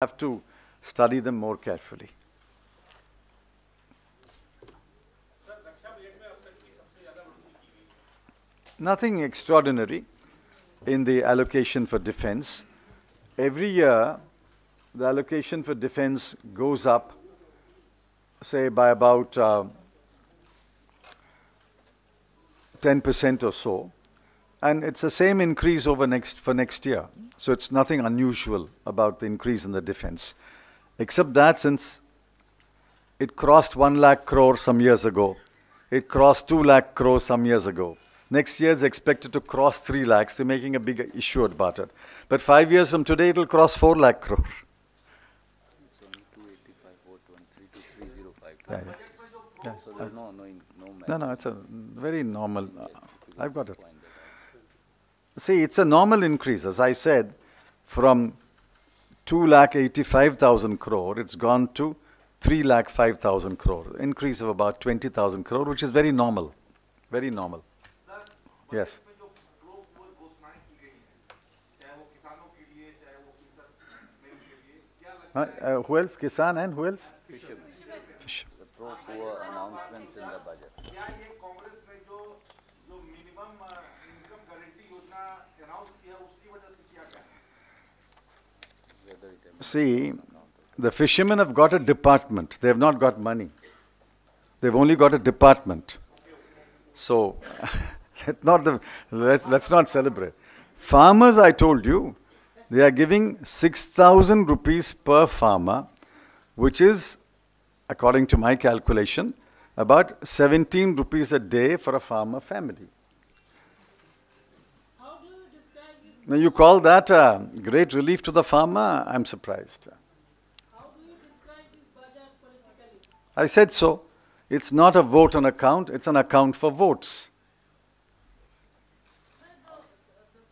have to study them more carefully. Nothing extraordinary in the allocation for defense. Every year, the allocation for defense goes up, say, by about 10% or so. And it's the same increase for next year. So it's nothing unusual about the increase in the defense. Except that since it crossed 1 lakh crore some years ago, it crossed 2 lakh crore some years ago. Next year is expected to cross 3 lakhs. They're making a big issue about it. But 5 years from today, it'll cross 4 lakh crore. It's only 285, 423 to 305. Yeah. So there's no No, it's a very normal. I've got it. See, it's a normal increase. As I said, from 2,85,000 crore, it's gone to 3,05,000 crore. Increase of about 20,000 crore, which is very normal. Very normal. Yes. Who else? Kisan and who else? Fishermen. The pro-poor announcements in the budget. See, the fishermen have got a department. They have not got money. They've only got a department. So, let's not celebrate. Farmers, I told you, they are giving 6,000 rupees per farmer, which is, according to my calculation, about 17 rupees a day for a farmer family. How do you describe this? Now you call that a great relief to the farmer? I'm surprised. How do you describe this budget politically? I said so. It's not a vote on account, it's an account for votes. Sir, the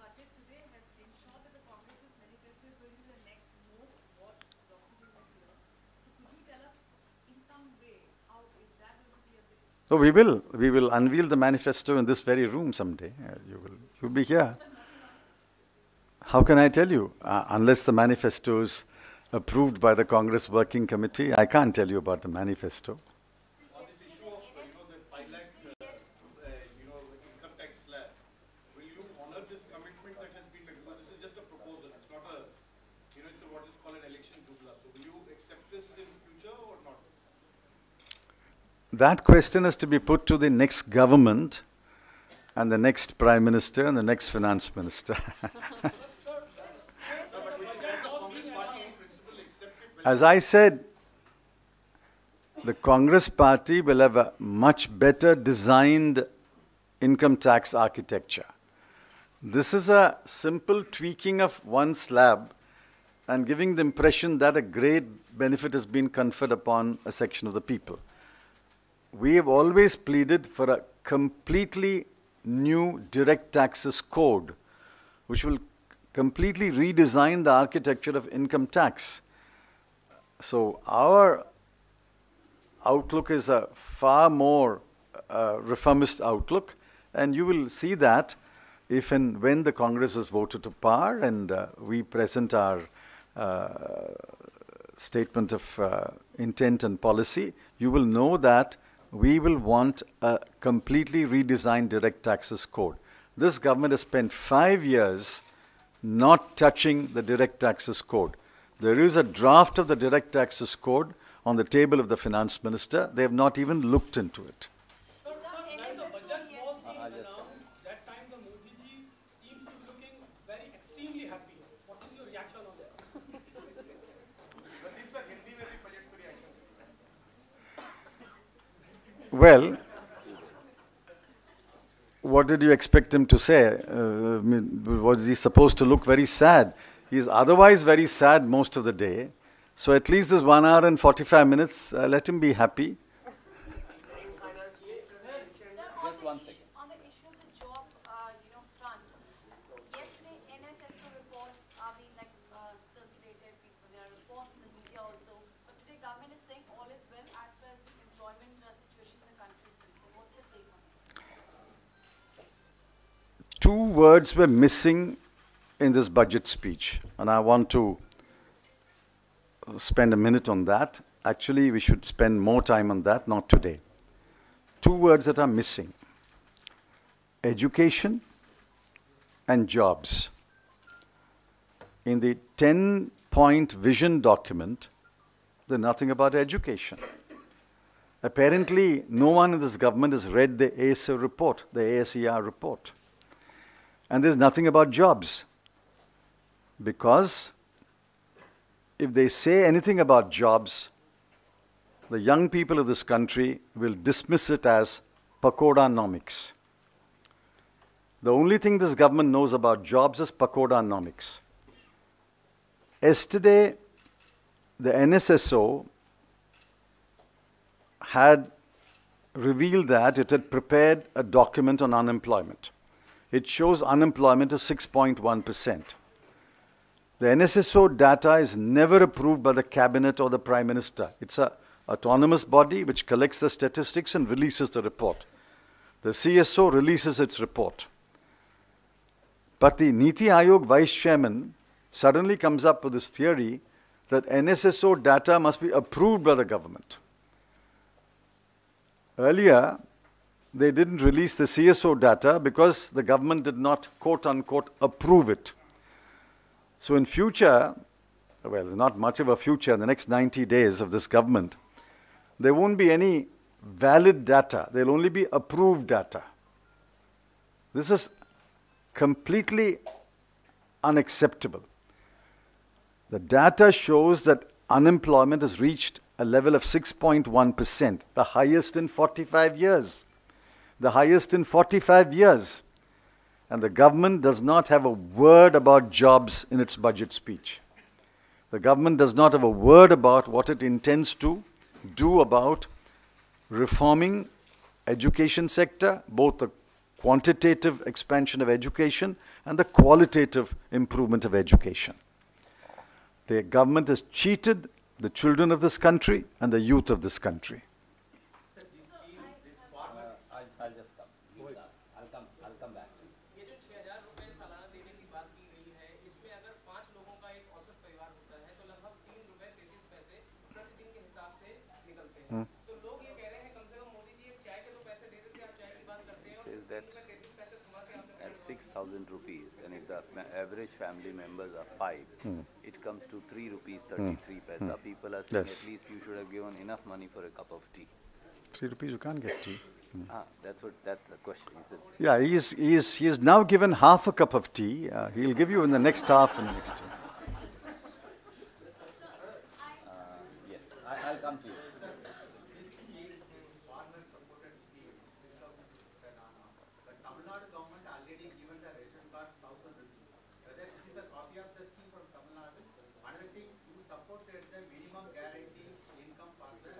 budget today has ensured that the Congress's manifesto is going to be the next most watched document this year. So could you tell us in some way how is that going to be a big... So we will unveil the manifesto in this very room someday. You'll be here. How can I tell you? Unless the manifesto is approved by the Congress Working Committee, I can't tell you about the manifesto. The 5 lakh, income tax slab. Will you honor this commitment that has been made? Because this is just a proposal. It's not a, it's what is called an election jubla. So will you accept this in future or not? That question is to be put to the next government and the next Prime Minister and the next Finance Minister. As I said, the Congress party will have a much better designed income tax architecture. This is a simple tweaking of one slab and giving the impression that a great benefit has been conferred upon a section of the people. We have always pleaded for a completely new direct taxes code, which will completely redesign the architecture of income tax. So our outlook is a far more reformist outlook, and you will see that if and when the Congress is voted to power and we present our statement of intent and policy, you will know that we will want a completely redesigned direct taxes code. This government has spent 5 years not touching the direct taxes code. There is a draft of the direct taxes code on the table of the finance minister. They have not even looked into it. Sir, when the budget was being announced, that time the Modi ji seems to be looking very extremely happy. What is your reaction on that? Well, what did you expect him to say? Was he supposed to look very sad? He is otherwise very sad most of the day. So at least this 1 hour and 45 minutes, let him be happy. Just 1 second. On the issue of the job, front, yesterday NSSO reports are being circulated, there are reports in the media also, but today government is saying all is well as far as the employment situation in the country is concerned. What's your take on it? 2 words were missing in this budget speech, and I want to spend a minute on that. Actually, we should spend more time on that, not today. Two words that are missing: education and jobs. In the 10-point vision document, there's nothing about education. Apparently, no one in this government has read the ASER report, the ASER report. And there's nothing about jobs. Because if they say anything about jobs, the young people of this country will dismiss it as pakoda-nomics. The only thing this government knows about jobs is pakoda-nomics. Yesterday, the NSSO had revealed that it had prepared a document on unemployment. It shows unemployment is 6.1%. The NSSO data is never approved by the cabinet or the Prime Minister. It's an autonomous body which collects the statistics and releases the report. The CSO releases its report. But the Niti Aayog Vice Chairman suddenly comes up with this theory that NSSO data must be approved by the government. Earlier, they didn't release the CSO data because the government did not, quote-unquote, approve it. So in future, well, there's not much of a future in the next 90 days of this government, there won't be any valid data. There'll only be approved data. This is completely unacceptable. The data shows that unemployment has reached a level of 6.1%, the highest in 45 years. The highest in 45 years. And the government does not have a word about jobs in its budget speech. The government does not have a word about what it intends to do about reforming education sector, both the quantitative expansion of education and the qualitative improvement of education. The government has cheated the children of this country and the youth of this country. I'll just come. I'll come back. ये जो 6,000 रुपए सालाना देने की बात की गई है, इसमें अगर 5 लोगों का एक औसत परिवार होता है, तो लगभग 3 रुपए 33 पैसे प्रतिदिन के हिसाब से निकलते हैं। तो लोग ये कह रहे हैं, कम से कम मोदी जी एक चाय के 2 पैसे दे देते, आप चाय की बात करते हैं, Says और that 33 पैसे थमा के आपने at 6,000 rupees, and if the average family members are 5, it comes to 3 rupees 33 paisa. People are saying Yes. at least you should have given enough money for a cup of tea. 3 rupees, you can't get tea. That's the question. Is it? Yeah, he's now given half a cup of tea. He'll give you in the next half and next tea. Yes, I'll come to you. Tamil Nadu government already given the ration card 1,000 rupees. Whether this is a copy of the scheme from Tamil Nadu, another thing, you supported the minimum guarantee income for the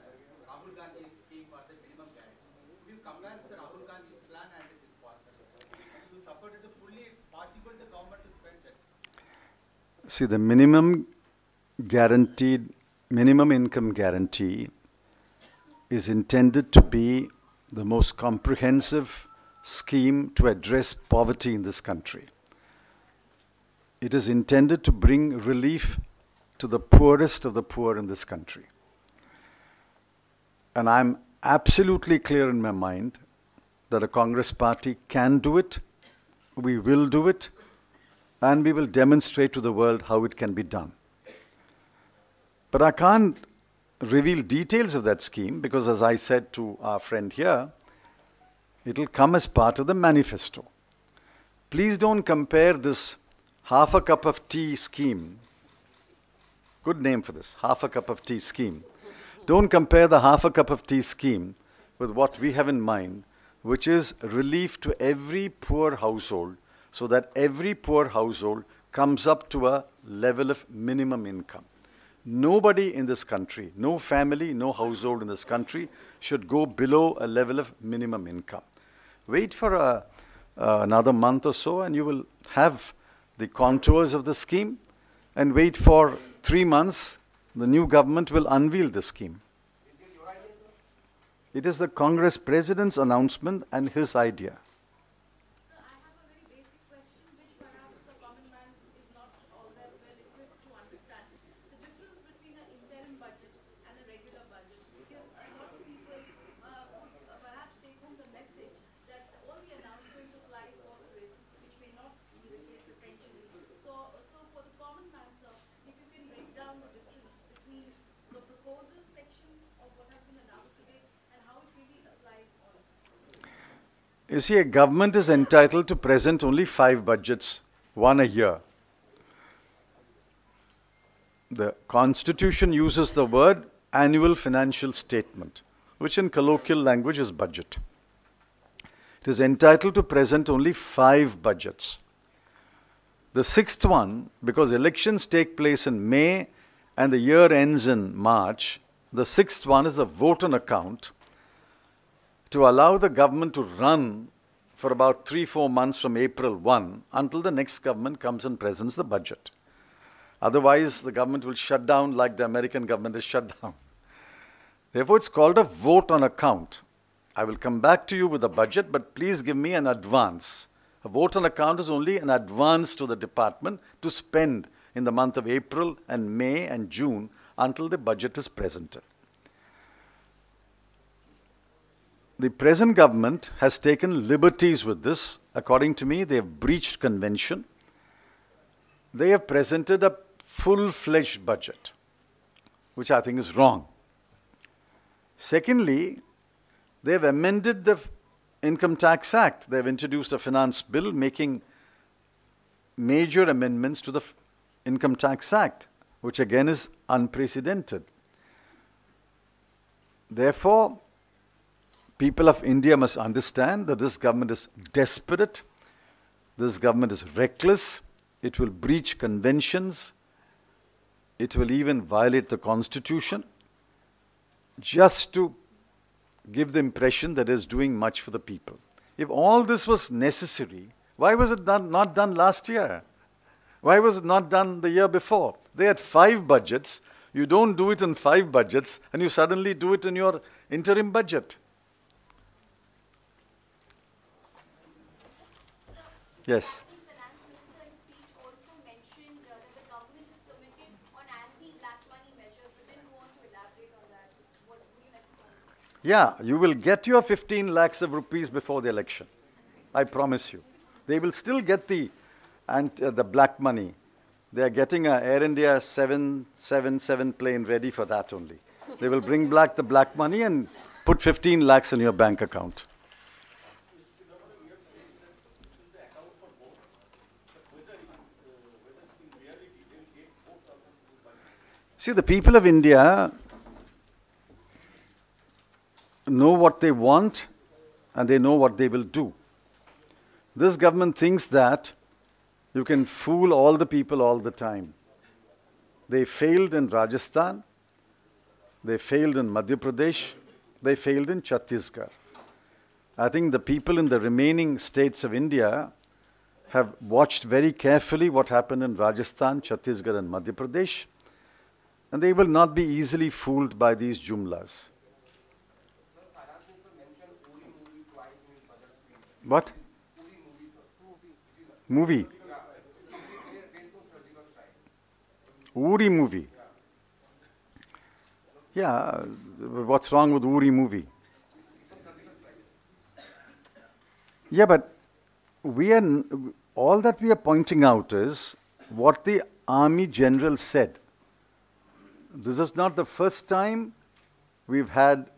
Rahul Gandhi's scheme for the minimum guarantee. Could you compare the Rahul Gandhi's plan and this partner? You supported it fully, it's possible the government to spend that. See, the minimum income guarantee is intended to be the most comprehensive scheme to address poverty in this country. It is intended to bring relief to the poorest of the poor in this country. And I'm absolutely clear in my mind that the Congress party can do it, we will do it, and we will demonstrate to the world how it can be done. But I can't reveal details of that scheme because, as I said to our friend here, it will come as part of the manifesto. Please don't compare this half a cup of tea scheme, good name for this, half a cup of tea scheme. Don't compare the half a cup of tea scheme with what we have in mind, which is relief to every poor household so that every poor household comes up to a level of minimum income. Nobody in this country, no family, no household in this country should go below a level of minimum income. Wait for another month or so and you will have the contours of the scheme, and wait for 3 months, the new government will unveil the scheme. It is the Congress President's announcement and his idea. Sir, I have a very basic question which perhaps the common man is not all that well equipped to understand. The difference between an You see, a government is entitled to present only 5 budgets, one a year. The Constitution uses the word annual financial statement, which in colloquial language is budget. It is entitled to present only 5 budgets. The 6th one, because elections take place in May and the year ends in March, the 6th one is a vote on account to allow the government to run for about 3-4 months from April 1 until the next government comes and presents the budget. Otherwise, the government will shut down like the American government is shut down. Therefore, it's called a vote on account. I will come back to you with the budget, but please give me an advance. A vote on account is only an advance to the department to spend in the month of April and May and June until the budget is presented. The present government has taken liberties with this. According to me, they have breached convention. They have presented a full-fledged budget, which I think is wrong. Secondly, they have amended the Income Tax Act. They have introduced a finance bill making major amendments to the Income Tax Act, which again is unprecedented. Therefore, people of India must understand that this government is desperate, this government is reckless, it will breach conventions, it will even violate the Constitution, just to give the impression that it is doing much for the people. If all this was necessary, why was it not done last year? Why was it not done the year before? They had 5 budgets. You don't do it in 5 budgets, and you suddenly do it in your interim budget. Yes. The finance minister in his speech also mentioned that the government is committed on anti-black money measures, but didn't want to elaborate on that. What would you like to comment? Yeah, you will get your 15 lakhs of rupees before the election. I promise you. They will still get the black money. They are getting a Air India 777 plane ready for that only. They will bring back the black money and put 15 lakhs in your bank account. See, the people of India know what they want and they know what they will do. This government thinks that you can fool all the people all the time. They failed in Rajasthan, they failed in Madhya Pradesh, they failed in Chhattisgarh. I think the people in the remaining states of India have watched very carefully what happened in Rajasthan, Chhattisgarh and Madhya Pradesh, and they will not be easily fooled by these jumlas. What? Movie? Uri movie. Yeah, what's wrong with Uri movie? Yeah, but all that we are pointing out is what the army general said. This is not the first time we've had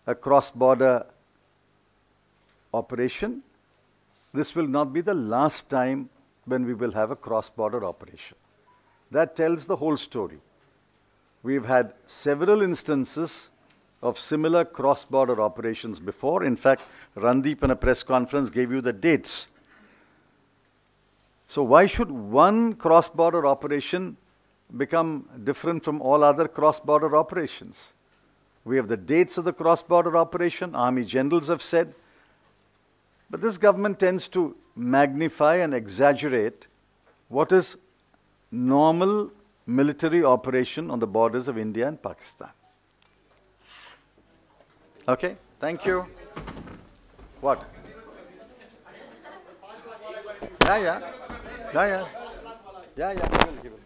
a cross-border operation. This will not be the last time when we will have a cross-border operation. That tells the whole story. We've had several instances of similar cross-border operations before. In fact, Randeep in a press conference gave you the dates. So why should one cross-border operation become different from all other cross-border operations? We have the dates of the cross-border operation, army generals have said, but this government tends to magnify and exaggerate what is normal military operation on the borders of India and Pakistan. Okay, thank you. What? Yeah. He will.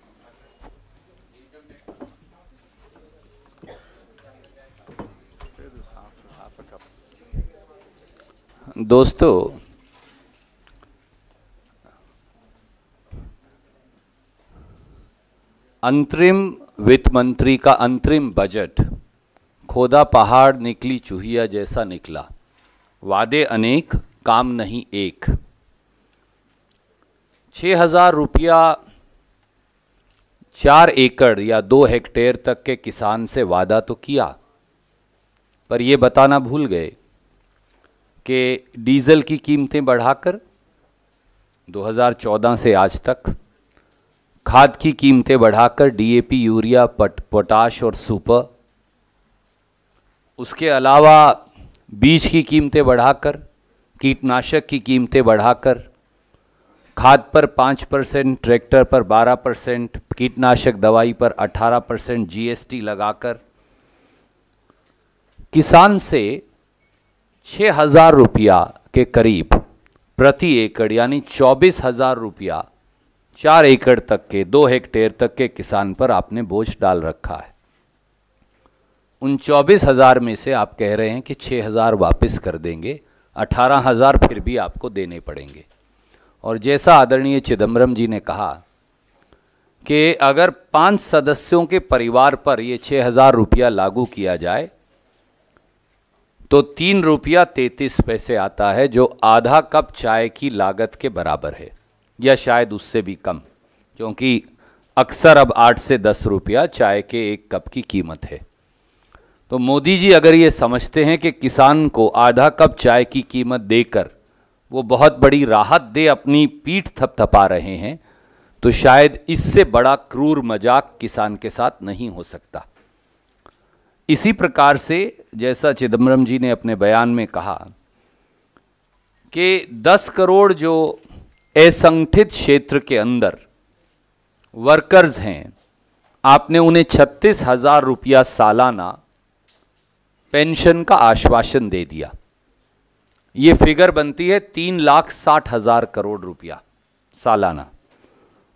Say this half a cup. दोस्तों, अंतरिम वित्त मंत्री का अंतरिम budget खोदा पहाड़ निकली चूहिया जैसा निकला। वादे अनेक, काम नहीं एक। 6,000 रुपया 4 एकड़ या 2 हेक्टेयर तक के किसान से वादा तो किया, पर ये बताना भूल गए कि डीजल की कीमतें बढ़ाकर 2014 से आज तक, खाद की कीमतें बढ़ाकर डीएपी, यूरिया, पोटाश और सुपर, उसके अलावा बीज की कीमतें बढ़ाकर, कीटनाशक की कीमतें बढ़ाकर, खाद पर 5%, ट्रैक्टर पर 12%, कीटनाशक दवाई पर 18% जीएसटी लगाकर किसान से 6,000 रुपया के करीब प्रति एकड़ यानी 24,000 रुपया 4 एकड़ तक के, 2 हेक्टेयर तक के किसान पर आपने बोझ डाल रखा है। उन 24,000 में से आप कह रहे हैं कि 6,000 वापस कर देंगे, 18,000 फिर भी आपको देने पड़ेंगे। और जैसा आदरणीय चिदम्बरम जी ने कहा कि अगर 5 सदस्यों के परिवार पर ये 6,000 रुपया लागू किया जाए तो 3 रुपया 33 पैसे आता है, जो आधा कप चाय की लागत के बराबर है, या शायद उससे भी कम, क्योंकि अक्सर अब 8 से 10 रुपया चाय के 1 कप की कीमत है। तो मोदी जी अगर ये समझते हैं कि किसान को आधा कप चाय की कीमत देकर वो बहुत बड़ी राहत दे अपनी पीठ थपथपा रहे हैं, तो शायद इससे बड़ा क्रूर मजाक किसान के साथ नहीं हो सकता। इसी प्रकार से जैसा चिदम्बरम जी ने अपने बयान में कहा कि 10 करोड़ जो असंगठित क्षेत्र के अंदर वर्कर्स हैं, आपने उन्हें 36,000 रुपया सालाना पेंशन का आश्वासन दे दिया। ये फिगर बनती है 3,60,000 करोड़ रुपया सालाना,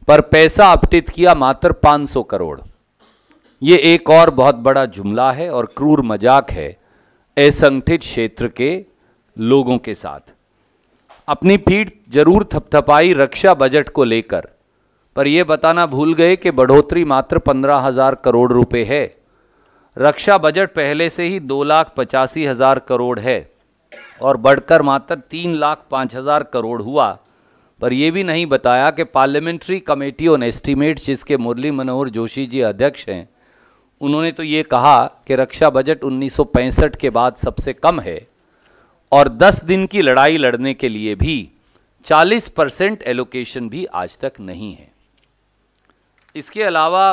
पर पैसा आवंटित किया मात्र 500 करोड़। ये एक और बहुत बड़ा जुमला है और क्रूर मजाक है असंगठित क्षेत्र के लोगों के साथ। अपनी पीठ जरूर थपथपाई रक्षा बजट को लेकर, पर यह बताना भूल गए कि बढ़ोतरी मात्र 15,000 करोड़ रुपए है। रक्षा बजट पहले से ही 2,85,000 करोड़ है और बढ़कर मात्र 3,05,000 करोड़ हुआ। पर यह भी नहीं बताया कि पार्लियामेंट्री कमेटी ऑन एस्टीमेट्स, जिसके मुरली मनोहर जोशी जी अध्यक्ष हैं, उन्होंने तो ये कहा कि रक्षा बजट 1965 के बाद सबसे कम है और 10 दिन की लड़ाई लड़ने के लिए भी 40% एलोकेशन भी आज तक नहीं है। इसके अलावा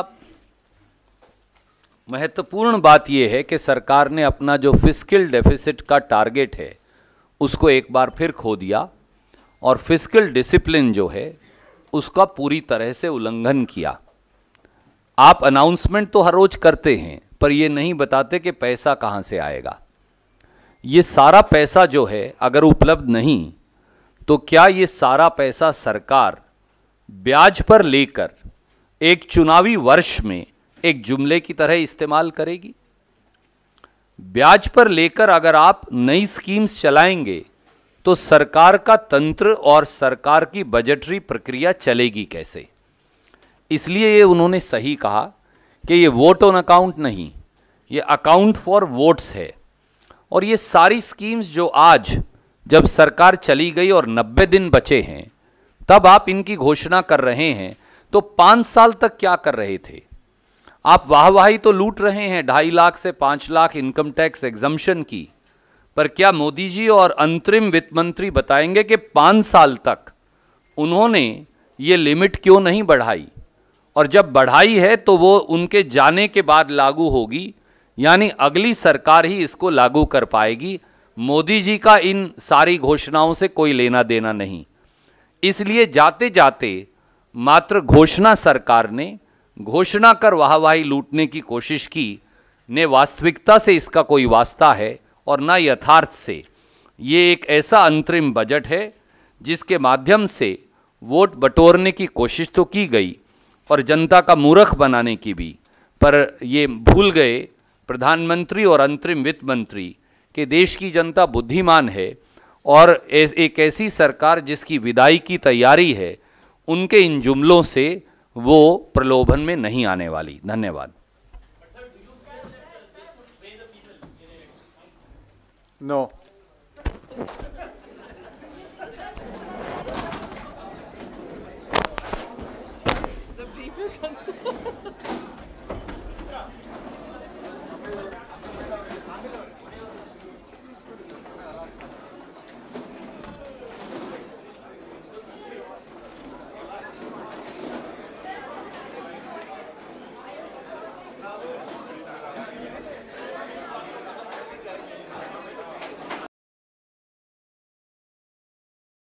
महत्वपूर्ण बात यह है कि सरकार ने अपना जो फिस्कल डेफिसिट का टारगेट है उसको एक बार फिर खो दिया और फिस्कल डिसिप्लिन जो है उसका पूरी तरह से उल्लंघन किया। आप अनाउंसमेंट तो हर रोज करते हैं, पर यह नहीं बताते कि पैसा कहां से आएगा। ये सारा पैसा जो है अगर उपलब्ध नहीं, तो क्या ये सारा पैसा सरकार ब्याज पर लेकर एक चुनावी वर्ष में एक जुमले की तरह इस्तेमाल करेगी? ब्याज पर लेकर अगर आप नई स्कीम्स चलाएंगे तो सरकार का तंत्र और सरकार की बजटरी प्रक्रिया चलेगी कैसे? इसलिए ये उन्होंने सही कहा कि ये वोट ऑन अकाउंट नहीं, ये अकाउंट फॉर वोट्स है। और ये सारी स्कीम्स जो आज जब सरकार चली गई और 90 दिन बचे हैं तब आप इनकी घोषणा कर रहे हैं, तो 5 साल तक क्या कर रहे थे आप? वाहवाही तो लूट रहे हैं 2.5 लाख से 5 लाख इनकम टैक्स एग्जम्पशन की, पर क्या मोदी जी और अंतरिम वित्त मंत्री बताएंगे कि 5 साल तक उन्होंने ये लिमिट क्यों नहीं बढ़ाई? और जब बढ़ाई है तो वो उनके जाने के बाद लागू होगी, यानी अगली सरकार ही इसको लागू कर पाएगी। मोदी जी का इन सारी घोषणाओं से कोई लेना देना नहीं। इसलिए जाते जाते मात्र घोषणा सरकार ने घोषणा कर वाहवाही लूटने की कोशिश की, ने वास्तविकता से इसका कोई वास्ता है और ना यथार्थ से। ये एक ऐसा अंतरिम बजट है जिसके माध्यम से वोट बटोरने की कोशिश तो की गई और जनता का मूर्ख बनाने की भी, पर ये भूल गए प्रधानमंत्री और अंतरिम वित्त मंत्री कि देश की जनता बुद्धिमान है और एक ऐसी सरकार जिसकी विदाई की तैयारी है, उनके इन जुमलों से वो प्रलोभन में नहीं आने वाली। धन्यवाद। No. questions.